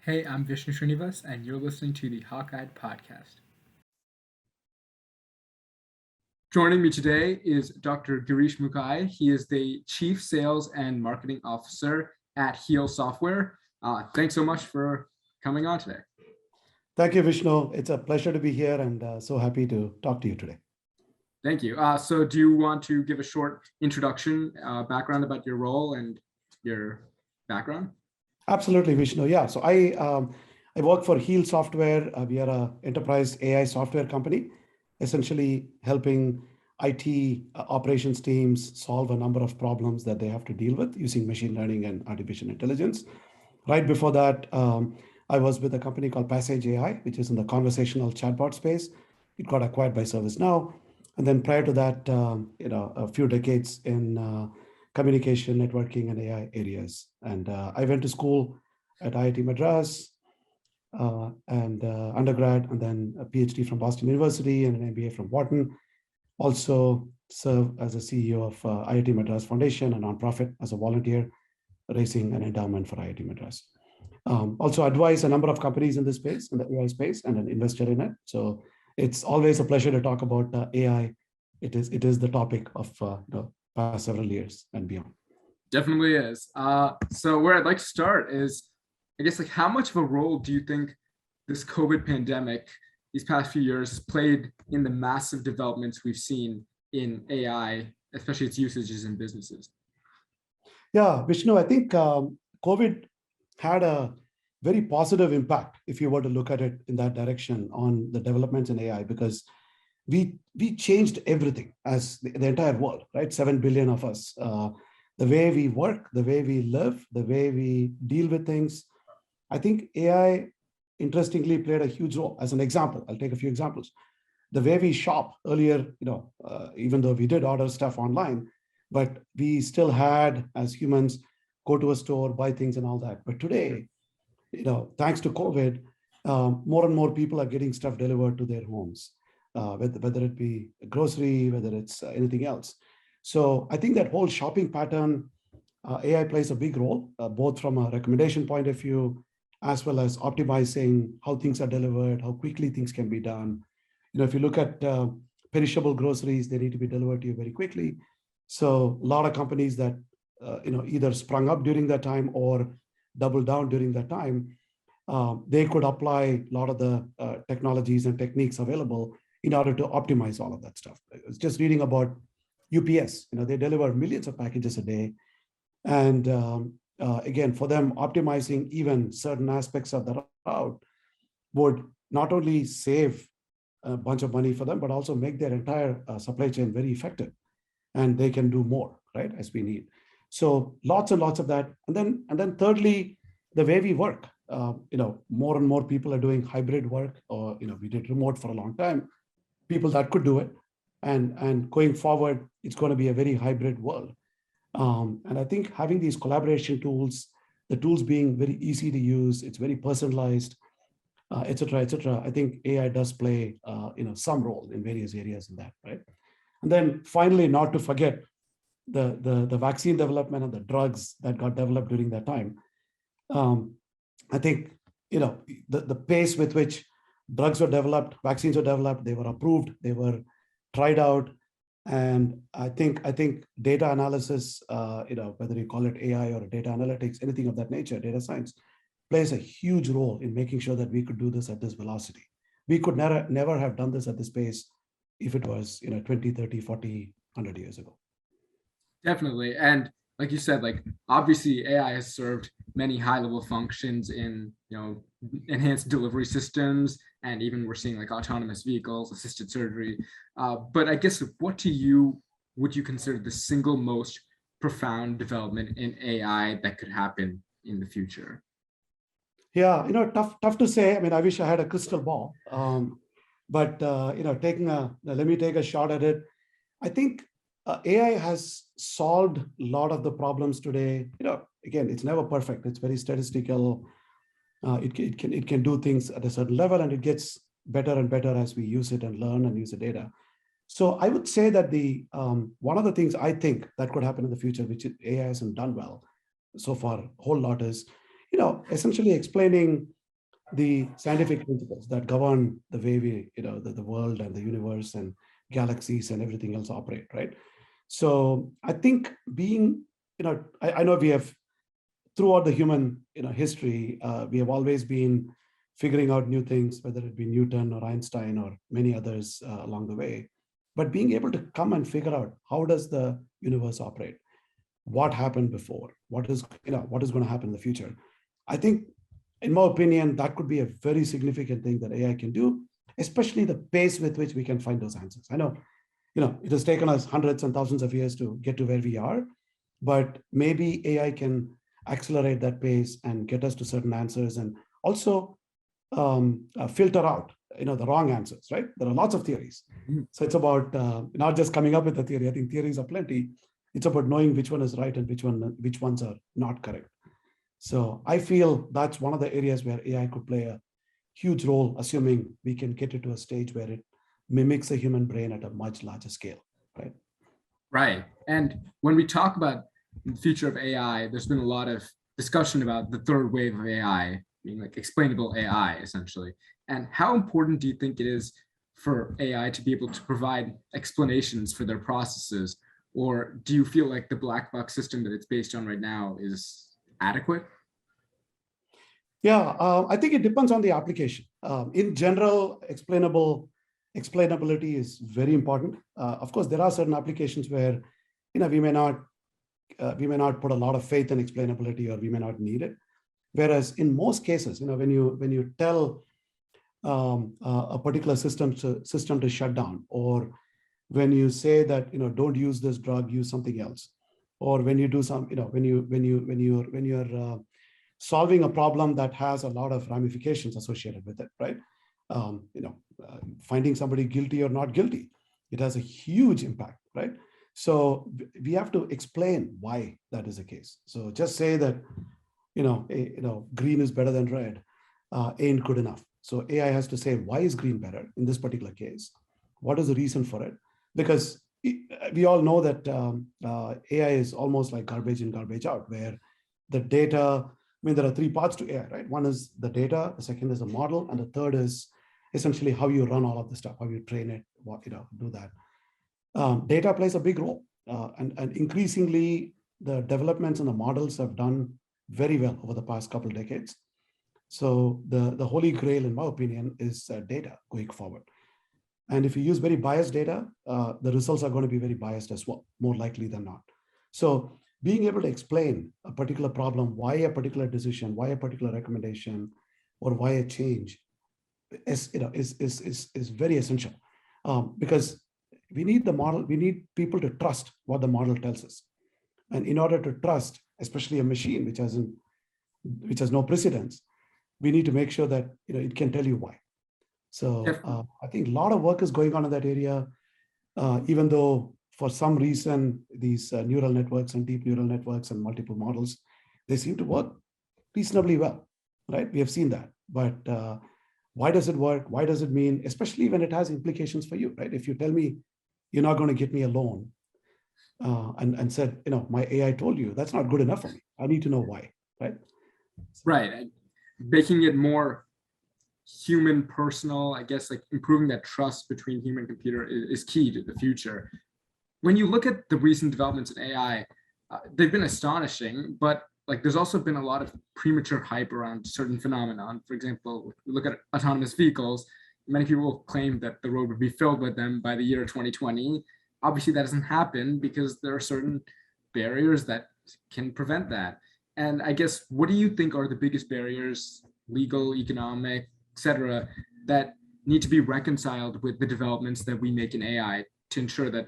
Hey, I'm Vishnu Srinivas, and you're listening to the Hawkeye podcast. Joining me today is Dr. Girish Muckai. He is the Chief Sales and Marketing Officer at Heal Software. Thanks so much for coming on today. Thank you, Vishnu. It's a pleasure to be here and so happy to talk to you today. Thank you. So do you want to give a short introduction, background about your role and your background? Absolutely, Vishnu. Yeah. So I work for Heal Software. We are an enterprise AI software company, essentially helping IT operations teams solve a number of problems that they have to deal with using machine learning and artificial intelligence. Right before that, I was with a company called Passage AI, which is in the conversational chatbot space. It got acquired by ServiceNow. And then prior to that, a few decades in communication, networking, and AI areas. And I went to school at IIT Madras and undergrad, and then a PhD from Boston University and an MBA from Wharton. Also serve as a CEO of IIT Madras Foundation, a nonprofit, as a volunteer, raising an endowment for IIT Madras. Also advise a number of companies in this space, in the AI space, and an investor in it. So it's always a pleasure to talk about AI. It is the topic of past several years and beyond. Definitely is. So where I'd like to start is, I guess, like, how much of a role do you think this COVID pandemic, these past few years, played in the massive developments we've seen in AI, especially its usages in businesses? Yeah, Vishnu, I think COVID had a very positive impact, if you were to look at it in that direction, on the developments in AI, because we changed everything as the entire world, right? 7 billion of us. The way we work, the way we live, the way we deal with things. I think AI, interestingly, played a huge role. As an example, I'll take a few examples. The way we shop earlier, even though we did order stuff online, but we still had, as humans, go to a store, buy things and all that. But today, thanks to COVID, more and more people are getting stuff delivered to their homes, whether it be grocery, whether it's anything else. So I think that whole shopping pattern, AI plays a big role, both from a recommendation point of view, as well as optimizing how things are delivered, how quickly things can be done. If you look at perishable groceries, they need to be delivered to you very quickly. So a lot of companies that either sprung up during that time or doubled down during that time, they could apply a lot of the technologies and techniques available in order to optimize all of that stuff. I was just reading about UPS. They deliver millions of packages a day, and again, for them, optimizing even certain aspects of the route would not only save a bunch of money for them, but also make their entire supply chain very effective, and they can do more, right, as we need. So lots and lots of that. And then thirdly, the way we work. More and more people are doing hybrid work, or we did remote for a long time. People that could do it, and going forward, it's going to be a very hybrid world. And I think having these collaboration tools, the tools being very easy to use, it's very personalized, et cetera, et cetera. I think AI does play some role in various areas in that, right? And then finally, not to forget the vaccine development and the drugs that got developed during that time. I think the pace with which drugs were developed, vaccines were developed, they were approved, they were tried out, and I think data analysis, whether you call it AI or data analytics, anything of that nature, data science, plays a huge role in making sure that we could do this at this velocity. We could never have done this at this pace if it was 20, 30, 40, 100 years ago. Definitely. And like you said, like, obviously AI has served many high-level functions in, enhanced delivery systems, and even we're seeing like autonomous vehicles, assisted surgery. But I guess, would you consider the single most profound development in AI that could happen in the future? Yeah, tough to say. I mean, I wish I had a crystal ball. But let me take a shot at it. I think AI has solved a lot of the problems today. Again, it's never perfect. It's very statistical. It can do things at a certain level, and it gets better and better as we use it and learn and use the data. So I would say that the one of the things I think that could happen in the future, which AI hasn't done well so far, a whole lot, is essentially explaining the scientific principles that govern the way we, the world and the universe and galaxies and everything else operate, right? So I think being, I know we have throughout the human, history, we have always been figuring out new things, whether it be Newton or Einstein or many others along the way. But being able to come and figure out how does the universe operate, what happened before, what is going to happen in the future. I think, in my opinion, that could be a very significant thing that AI can do, especially the pace with which we can find those answers. I know, it has taken us hundreds and thousands of years to get to where we are, but maybe AI can accelerate that pace and get us to certain answers, and also filter out, the wrong answers, right? There are lots of theories. So it's about not just coming up with a theory. I think theories are plenty. It's about knowing which one is right and which ones are not correct. So I feel that's one of the areas where AI could play a huge role, assuming we can get it to a stage where it mimics a human brain at a much larger scale, right? Right. And when we talk about the future of AI, there's been a lot of discussion about the third wave of AI, being like explainable AI, essentially. And how important do you think it is for AI to be able to provide explanations for their processes? Or do you feel like the black box system that it's based on right now is adequate? Yeah, I think it depends on the application. In general, explainability is very important. Of course, there are certain applications where we may not put a lot of faith in explainability, or we may not need it. Whereas in most cases, when you tell a particular system to shut down, or when you say that don't use this drug, use something else, or when you do some when you're solving a problem that has a lot of ramifications associated with it, right? Finding somebody guilty or not guilty, it has a huge impact, right? So we have to explain why that is the case. So just say that green is better than red ain't good enough. So AI has to say, why is green better in this particular case? What is the reason for it? Because we all know that AI is almost like garbage in, garbage out, where the data, there are three parts to AI, right? One is the data, the second is the model, and the third is essentially how you run all of the stuff, how you train it, do that. Data plays a big role, and increasingly the developments in the models have done very well over the past couple of decades. So the holy grail, in my opinion, is data going forward. And if you use very biased data, the results are going to be very biased as well, more likely than not. So being able to explain a particular problem, why a particular decision, why a particular recommendation, or why a change is very essential, because we need the model. We need people to trust what the model tells us, and in order to trust, especially a machine which has no precedence, we need to make sure that it can tell you why. So I think a lot of work is going on in that area, even though for some reason these neural networks and deep neural networks and multiple models, they seem to work reasonably well, right? We have seen that, but why does it work? Why does it mean, especially when it has implications for you, right? If you tell me you're not going to get me a loan, and said, my AI told you, that's not good enough for me. I need to know why, right? Right. Making it more human, personal, I guess, like improving that trust between human and computer is key to the future. When you look at the recent developments in AI, they've been astonishing, but like there's also been a lot of premature hype around certain phenomenon. For example, if we look at autonomous vehicles, many people claim that the road would be filled with them by the year 2020. Obviously, that doesn't happen because there are certain barriers that can prevent that. And I guess, what do you think are the biggest barriers, legal, economic, etc., that need to be reconciled with the developments that we make in AI to ensure that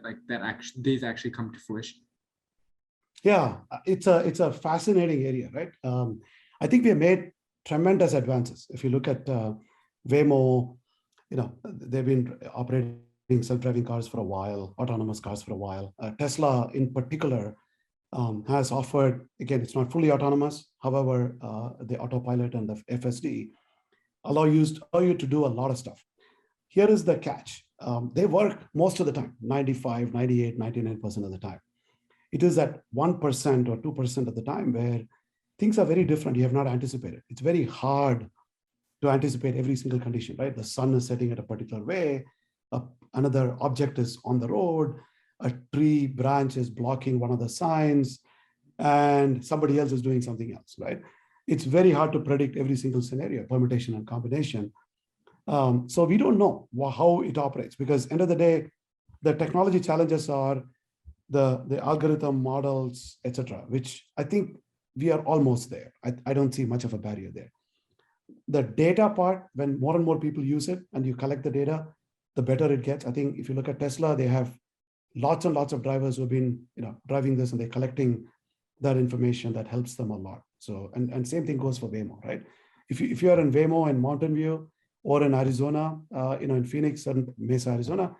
these actually come to fruition? Yeah, it's a fascinating area, right? I think we have made tremendous advances. If you look at Waymo, they've been operating self-driving cars for a while, autonomous cars for a while. Tesla, in particular, has offered, again, it's not fully autonomous. However, the autopilot and the FSD allow you to do a lot of stuff. Here is the catch. They work most of the time, 95, 98, 99% of the time. It is that 1% or 2% of the time where things are very different. You have not anticipated. It's very hard to anticipate every single condition, right? The sun is setting at a particular way, another object is on the road, a tree branch is blocking one of the signs, and somebody else is doing something else, right? It's very hard to predict every single scenario, permutation and combination. So we don't know how it operates, because end of the day, the technology challenges are the algorithm models, etc., which I think we are almost there. I don't see much of a barrier there. The data part, when more and more people use it and you collect the data, the better it gets. I think if you look at Tesla, they have lots and lots of drivers who've been driving this, and they're collecting that information that helps them a lot. So, and same thing goes for Waymo, right? If you are in Waymo in Mountain View or in Arizona, in Phoenix and Mesa, Arizona,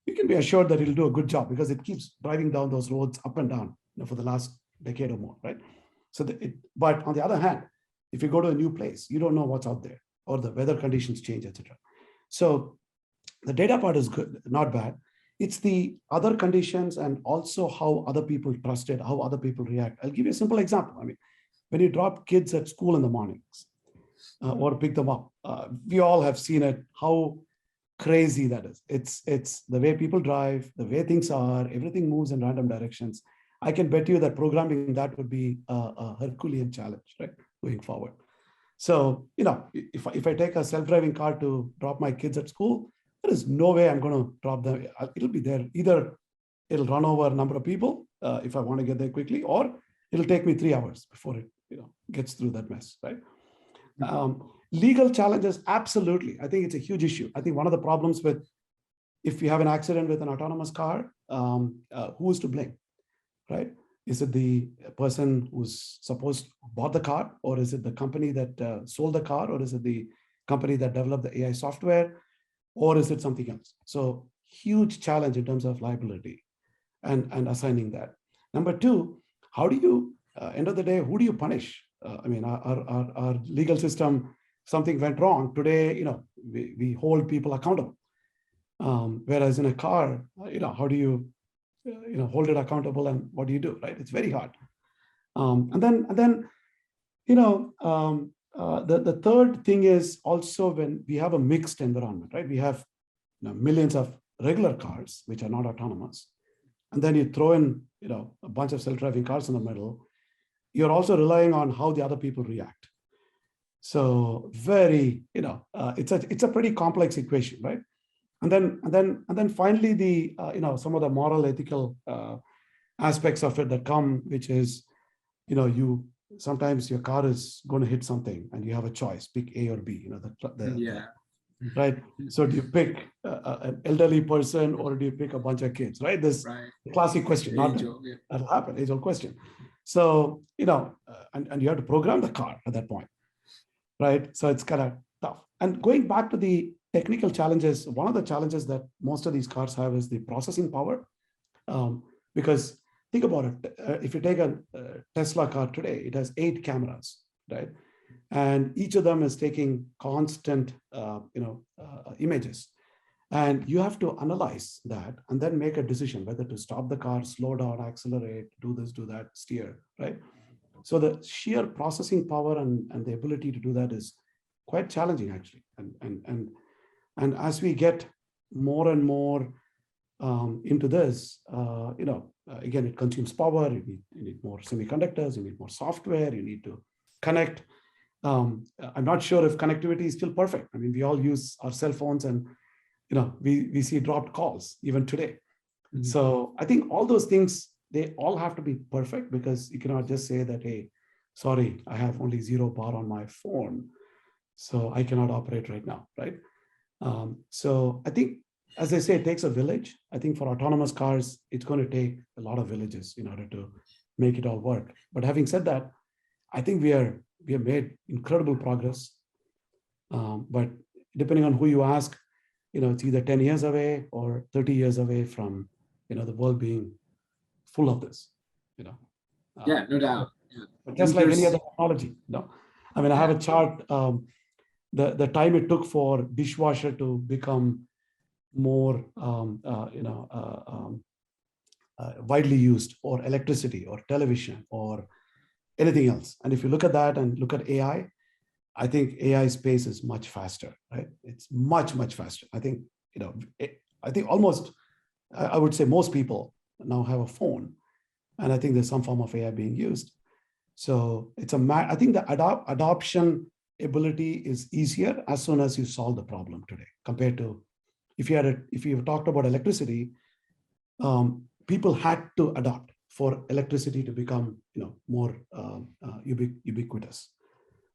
you can be assured that it'll do a good job, because it keeps driving down those roads up and down for the last decade or more, right? So, but on the other hand, if you go to a new place, you don't know what's out there, or the weather conditions change, etc. So the data part is good, not bad. It's the other conditions and also how other people trust it, how other people react. I'll give you a simple example. I mean, when you drop kids at school in the mornings or pick them up, we all have seen it, how crazy that is. It's the way people drive, the way things are, everything moves in random directions. I can bet you that programming that would be a Herculean challenge, right, going forward. So, if I take a self-driving car to drop my kids at school, there is no way I'm going to drop them. It'll be there. Either it'll run over a number of people if I want to get there quickly, or it'll take me 3 hours before it gets through that mess, right? Legal challenges, absolutely. I think it's a huge issue. I think one of the problems with, if you have an accident with an autonomous car, who is to blame, right? Is it the person who's supposed to bought the car, or is it the company that sold the car, or is it the company that developed the AI software, or is it something else? So huge challenge in terms of liability and assigning that. Number two, how do you, end of the day, who do you punish? I mean, our legal system, something went wrong today, we hold people accountable. Whereas in a car, how do you, hold it accountable, and what do you do, right? It's very hard. And then the third thing is also when we have a mixed environment, right? We have millions of regular cars which are not autonomous, and then you throw in a bunch of self-driving cars in the middle. You're also relying on how the other people react. So very, it's a pretty complex equation, right? And then finally the some of the moral, ethical aspects of it that come, which is you sometimes your car is going to hit something and you have a choice, pick A or B. Right. So do you pick an elderly person, or do you pick a bunch of kids? Right. This classic question. That'll happen. Age-old question. So and you have to program the car at that point. Right. So it's kind of tough. And going back to the technical challenges, one of the challenges that most of these cars have is the processing power. Because think about it. If you take a Tesla car today, it has 8 cameras, right? And each of them is taking constant, images. And you have to analyze that and then make a decision whether to stop the car, slow down, accelerate, do this, do that, steer, right? So the sheer processing power and the ability to do that is quite challenging, actually. And as we get more and more into this, again, it consumes power. You need more semiconductors. You need more software. You need to connect. I'm not sure if connectivity is still perfect. I mean, we all use our cell phones, and we see dropped calls even today. Mm-hmm. So I think all those things, they all have to be perfect, because you cannot just say that, hey, sorry, I have only 0 bar on my phone, so I cannot operate right now, right? So I think, as I say, it takes a village. I think for autonomous cars, it's going to take a lot of villages in order to make it all work. But having said that, I think we have made incredible progress. But depending on who you ask, it's either 10 years away or 30 years away from, the world being full of this, Yeah, no doubt. Yeah. But just like any other technology, I mean, I have a chart, the time it took for dishwasher to become more, widely used, or electricity, or television, or anything else. And if you look at that and look at AI, I think AI space is much faster, right? It's much, much faster. I think, I think almost, I would say most people now have a phone, and I think there's some form of AI being used. So it's I think the adoption ability is easier as soon as you solve the problem today, compared to if you talked about electricity, people had to adopt for electricity to become more ubiquitous.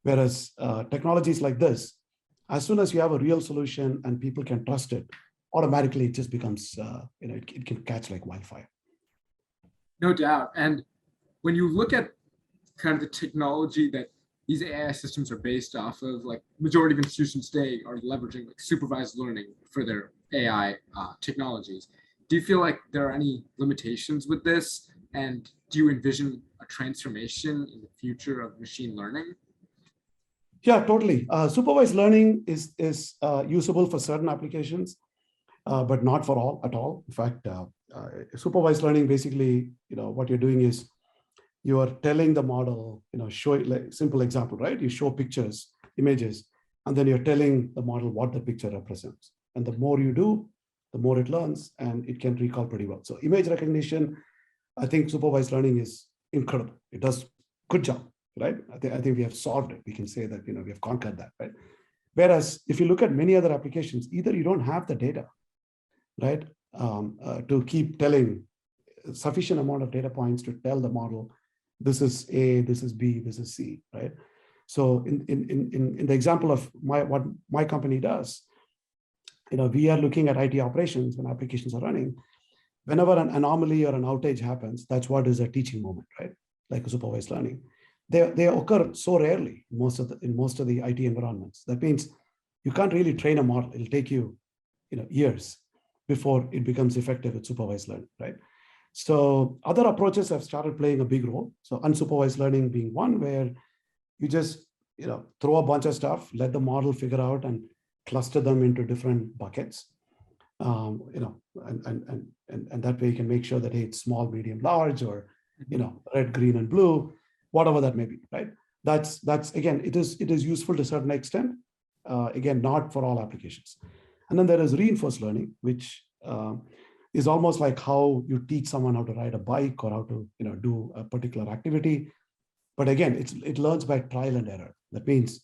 Whereas technologies like this, as soon as you have a real solution and people can trust it, automatically it just becomes it can catch like wildfire. No doubt. And when you look at kind of the technology that these AI systems are based off of, like majority of institutions today are leveraging like supervised learning for their AI technologies. Do you feel like there are any limitations with this? And do you envision a transformation in the future of machine learning? Yeah, totally. Supervised learning is usable for certain applications, but not for all at all. In fact, supervised learning basically, what you're doing is you are telling the model, show it, like simple example, right? You show pictures, images, and then you're telling the model what the picture represents. And the more you do, the more it learns, and it can recall pretty well. So image recognition, I think supervised learning is incredible. It does good job, right? I think we have solved it. We can say that, we have conquered that, right? Whereas if you look at many other applications, either you don't have the data, right, to keep telling sufficient amount of data points to tell the model, this is A, this is B, this is C, right? So in the example of what my company does, we are looking at IT operations when applications are running. Whenever an anomaly or an outage happens, that's what is a teaching moment, right? Like a supervised learning. They occur so rarely in most of the IT environments. That means you can't really train a model. It'll take you, years before it becomes effective with supervised learning, right? So other approaches have started playing a big role. So unsupervised learning being one, where you just throw a bunch of stuff, let the model figure out and cluster them into different buckets. And that way you can make sure that, hey, it's small, medium, large, or red, green, and blue, whatever that may be, right? That's again, it is useful to a certain extent. Again, not for all applications. And then there is reinforced learning, which is almost like how you teach someone how to ride a bike or how to do a particular activity. But again, it learns by trial and error. That means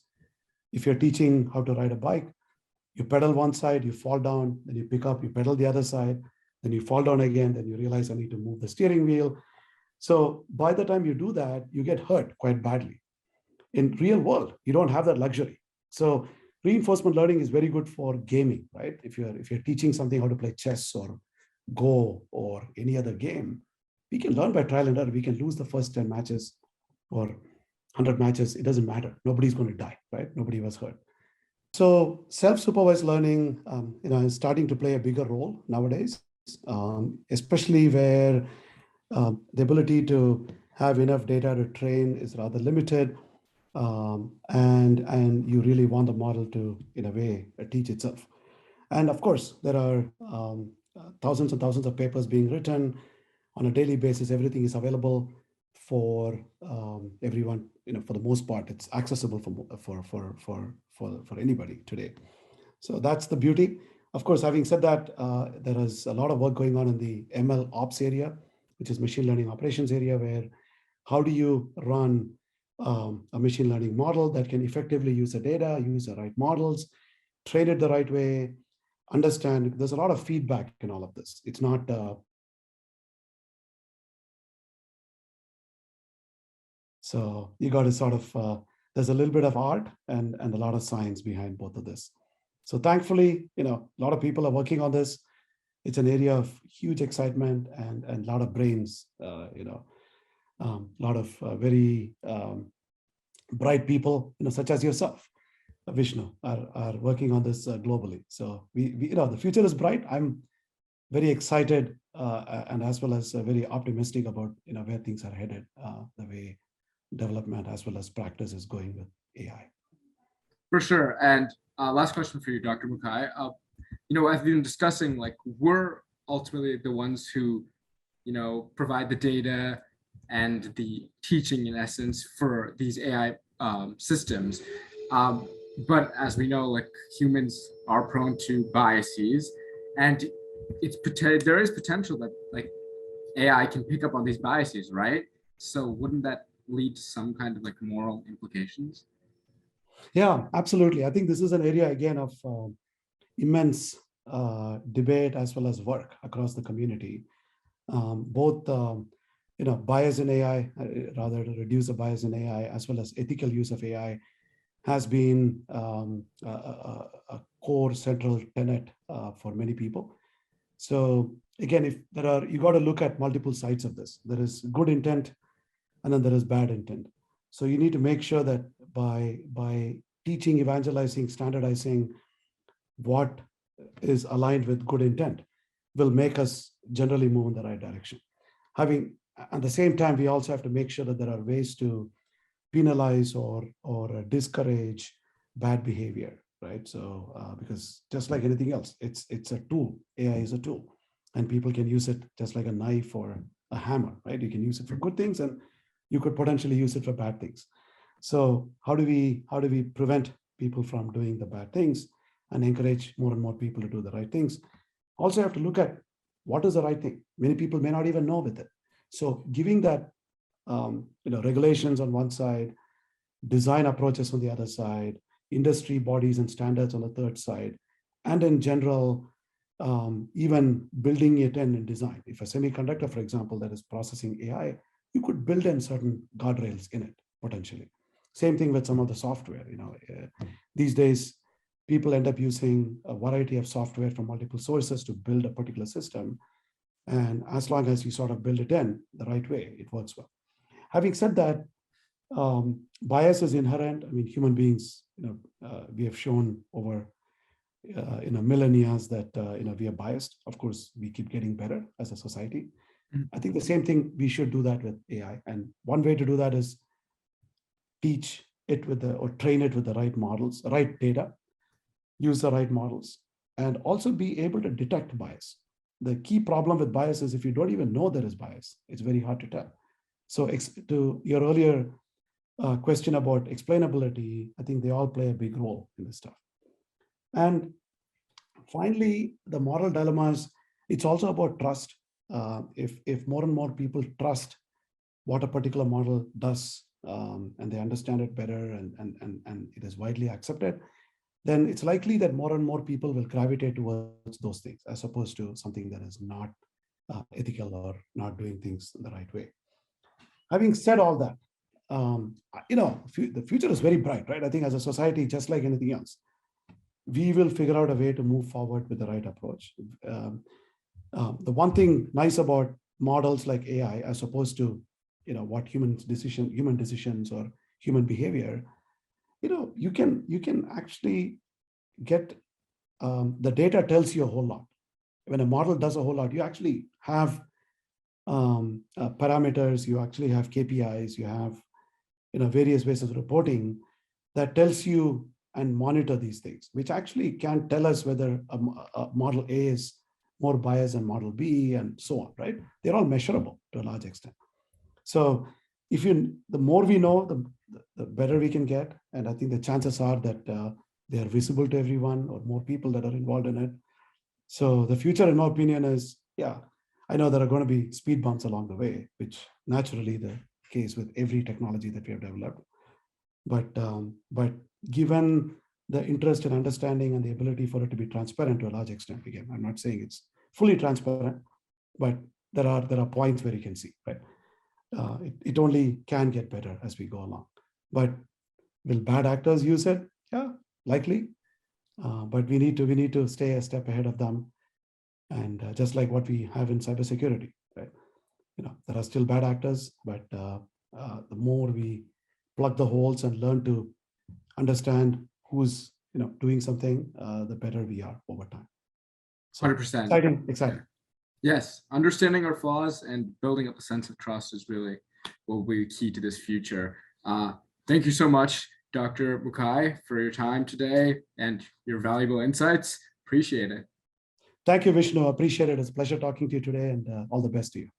if you're teaching how to ride a bike, you pedal one side, you fall down, then you pick up, you pedal the other side, then you fall down again, then you realize I need to move the steering wheel. So by the time you do that, you get hurt quite badly. In real world, you don't have that luxury. So reinforcement learning is very good for gaming, right? If you're teaching something how to play chess or Go or any other game, we can learn by trial and error. We can lose the first 10 matches or 100 matches. It doesn't matter. Nobody's going to die, right? Nobody was hurt. So self-supervised learning, is starting to play a bigger role nowadays, especially where the ability to have enough data to train is rather limited, and you really want the model to, in a way, teach itself. And of course, there are thousands and thousands of papers being written on a daily basis. Everything is available for everyone. For the most part, it's accessible for anybody today. So that's the beauty. Of course, having said that, there is a lot of work going on in the ML ops area, which is machine learning operations area, where how do you run a machine learning model that can effectively use the data, use the right models, train it the right way, understand. There's a lot of feedback in all of this. It's not so you got to sort of there's a little bit of art and a lot of science behind both of this. So thankfully, a lot of people are working on this. It's an area of huge excitement and a lot of brains, a lot of very bright people, such as yourself, Vishnu, are working on this globally. So we the future is bright. I'm very excited and as well as very optimistic about where things are headed, the way development as well as practice is going with AI. For sure. And last question for you, Dr. Mukai. As we've been discussing, like we're ultimately the ones who, provide the data, and the teaching in essence for these AI systems. Um, but as we know, like humans are prone to biases, and there is potential that like AI can pick up on these biases, right? So wouldn't that lead to some kind of like moral implications? Yeah, absolutely. I think this is an area again of immense debate as well as work across the community. Both bias in AI, rather to reduce the bias in AI, as well as ethical use of AI, has been a core central tenet for many people. So again, if there are, you got to look at multiple sides of this. There is good intent, and then there is bad intent. So you need to make sure that by teaching, evangelizing, standardizing what is aligned with good intent will make us generally move in the right direction. Having at the same time, we also have to make sure that there are ways to penalize or discourage bad behavior, right? So because just like anything else, it's a tool. AI is a tool, and people can use it just like a knife or a hammer, right? You can use it for good things, and you could potentially use it for bad things. So how do we prevent people from doing the bad things and encourage more and more people to do the right things? Also have to look at what is the right thing. Many people may not even know with it. So giving that regulations on one side, design approaches on the other side, industry bodies and standards on the third side, and in general, even building it in design. If a semiconductor, for example, that is processing AI, you could build in certain guardrails in it potentially. Same thing with some of the software. These days, people end up using a variety of software from multiple sources to build a particular system. And as long as you sort of build it in the right way, it works well. Having said that, bias is inherent. I mean, human beings, we have shown over millennia that we are biased. Of course, we keep getting better as a society. I think the same thing, we should do that with AI. And one way to do that is teach it or train it with the right models, right data, use the right models, and also be able to detect bias. The key problem with bias is if you don't even know there is bias, it's very hard to tell. So to your earlier question about explainability, I think they all play a big role in this stuff. And finally, the moral dilemmas, it's also about trust. If more and more people trust what a particular model does, and they understand it better, and it is widely accepted, then it's likely that more and more people will gravitate towards those things as opposed to something that is not ethical or not doing things the right way. Having said all that, the future is very bright, right? I think as a society, just like anything else, we will figure out a way to move forward with the right approach. The one thing nice about models like AI, as opposed to what human decisions or human behavior, you can actually get the data tells you a whole lot. When a model does a whole lot, you actually have parameters, you actually have KPIs, you have various ways of reporting that tells you and monitor these things, which actually can tell us whether a model A is more biased than model B, and so on, right? They're all measurable to a large extent. So the more we know, the better we can get. And I think the chances are that they are visible to everyone, or more people that are involved in it. So the future, in my opinion, is, I know there are going to be speed bumps along the way, which naturally the case with every technology that we have developed. But given the interest and understanding and the ability for it to be transparent to a large extent, again, I'm not saying it's fully transparent, but there are points where you can see, right? It only can get better as we go along. But will bad actors use it? Yeah, likely. But we need to stay a step ahead of them. And just like what we have in cybersecurity, right? There are still bad actors, but the more we plug the holes and learn to understand who's doing something, the better we are over time. So 100%. Exciting. Yes, understanding our flaws and building up a sense of trust is really what will be key to this future. Thank you so much, Dr. Muckai, for your time today and your valuable insights. Appreciate it. Thank you, Vishnu. Appreciate it. It's a pleasure talking to you today, and all the best to you.